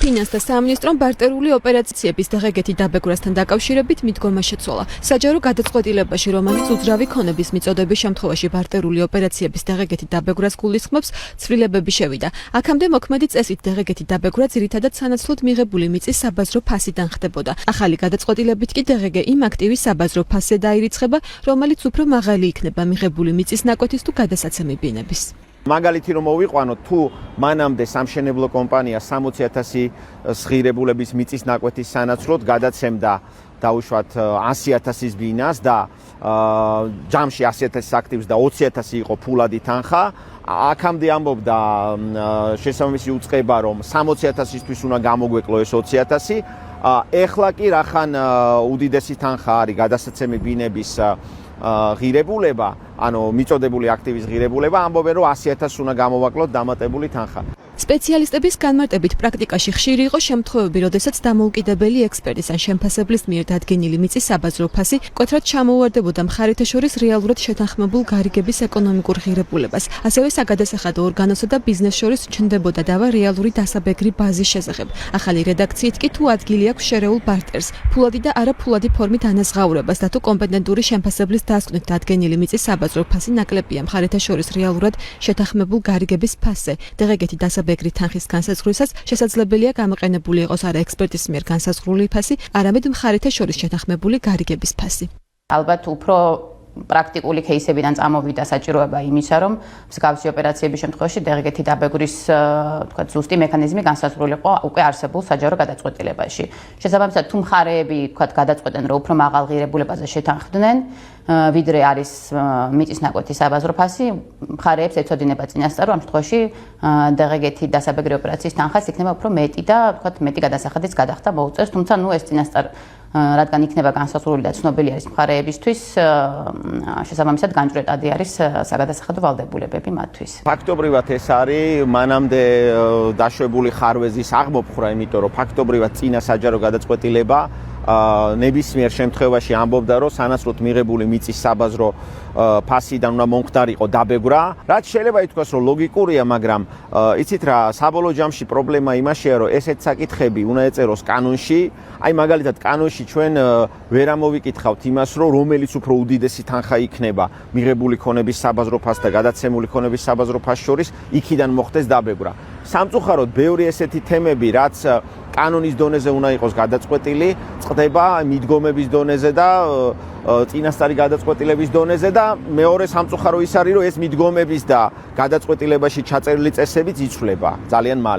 ფინანსთა სამინისტრომ ბარტერული ოპერაციების დღეგეთი დაბეგვრასთან დაკავშირებით მიდგომა შეცვალა. საჯარო გადაწყვეტილებაში, რომელიც უძრავი ქონების მიწოდების შემთხვევაში ბარტერული ოპერაციების დღეგეთი დაბეგვრას გულისხმობს, ცვლილებები შევიდა. აქამდე მოქმედი წესით დღეგეთი დაბეგვრა ძირითადად სანაცვლოდ მიღებული მიწის საბაზრო ფასიდან ხდებოდა. ახალი გადაწყვეტილებით კი დღეგე იმ აქტივის საბაზრო ფასზე დაირიცხება, რომელიც უფრო მაღალი იქნება მიღებული მიწის ნაკვეთის თუ გადასაცემი ბინების. მაგალითი რომ მოვიყვანოთ, თუ მანამდე სამშენებლო კომპანია 60,000 სღირებულების მიწის ნაკვეთის სანაცვლოდ გადაცემდა დაუშვათ 100,000 ბინას და ჯამში 100,000 აქტივს და 20,000 იყო ფულადი თანხა. აქამდე ამბობდა შესაბამისი უწყება, რომ 60,000-ისთვის უნდა გამოგვეკლო ეს 20,000. ეხლა კი რახან უდიდესი თანხა არის გადასაცემი ბინების ღირებულება, ანუ მიწოდებული აქტივის ღირებულება, ამბობენ რომ 100,000 უნდა გამოვაკლოთ დამატებული თანხა. სპეციალისტების განმარტებით პრაქტიკაში ხშირი იყო შემთხვევები, როდესაც დამოუკიდებელი ექსპერტის ან შემფასებლის მიერ დადგენილი მიწის საბაზრო ფასი მკვეთრად ჩამოუვარდებოდა მხარეთა შორის რეალურად შეთანხმებულ გარიგების ეკონომიკურ ღირებულებას. ასევე საგადასახადო ორგანოსა და ბიზნეს შორის ჩნდებოდა დავა რეალური დასაბეგრი ბაზის შესახებ. ახალი რედაქციით კი თუ ადგილი აქვს შერეულ ბარტერს, ფულადი და არაფულადი ფორმით ანაზღაურებას და თუ კომპეტენტური შემფასებლის დასკვნით დადგენილი მიწის საბაზრო ფასი ნაკლებია მხარეთა შორის რეალურად შეთანხმებულ გარიგების ფასზე. დღეგეთი დასაბეგრი თანხის განსაზღვრისას შესაძლებელია გამოყენებული იყოს არა ექსპერტის მიერ განსაზღვრული ფასი, არამედ მხარეთა შორის შეთანხმებული გარიგების ფასი. ალბათ უფრო პრაქტიკული кейსებიდან წამოვიდა საჭიროება იმისა, რომ მსგავსი ოპერაციების შემთხვევაში დღეგეთი დაბეგვრის თქვა ზუსტი მექანიზმი განსაზღვრული იყო უკვე არსებულ საჯარო გადაწყვეტილებაში. შესაბამისად, თუ მხარეები თქვა გადაწყვეტენ, რომ უფრო მაღალ ღირებულებაზე შეთანხმდნენ, ვიდრე არის მიწის ნაკვეთის საბაზრო ფასი, მხარეებს ეცოდინება წინასწარ, რომ ამ შემთხვევაში დღეგეთი დასაბეგრი ოპერაციის თანხაც იქნება უფრო მეტი და თქვა მეტი გადასახადიც გადახდა მოუწევს, თუმცა ნუ ეს წინასწარ რადგან იქნება განსაზღვრული და ცნობილი არის მხარეებისთვის, შესაბამისად განჭვრეტადი არის საგადასახადო ვალდებულებები მათთვის. ფაქტობრივად ეს არის მანამდე დაშვებული ხარვეზის აღმოფხვრა, იმიტომ რომ ფაქტობრივად წინა საჯარო გადაწყვეტილება ნებისმიერ შემთხვევაში ამბობდა, რომ სანაცვლოდ მიღებული მიწის საბაზრო ფასიდან უნდა მომხდარიყო დაბეგვრა, რაც შეიძლება ითქვას, რომ ლოგიკურია, მაგრამ იცით რა, საბოლოო ჯამში პრობლემა იმაშია, რომ ესეთ საკითხები უნდა ეწეროს კანონში. აი მაგალითად კანონში ჩვენ ვერ ამოვიკითხავთ იმას, რომ რომელიც უფრო უდიდესი თანხა იქნება მიღებული ქონების საბაზრო ფასს და გადაცემული ქონების საბაზრო ფასს შორის, იქიდან მოხდეს დაბეგვრა. სამწუხაროდ ბევრი ესეთი თემები, რაც კანონის დონეზე უნდა იყოს გადაწყვეტილი, წყდება მიდგომების დონეზე და წინასწარი გადაწყვეტილების დონეზე და მეორე სამწუხარო ის არის, რომ ეს მიდგომების და გადაწყვეტილებაში ჩაწერილი წესებიც იცვლება ძალიან მალე.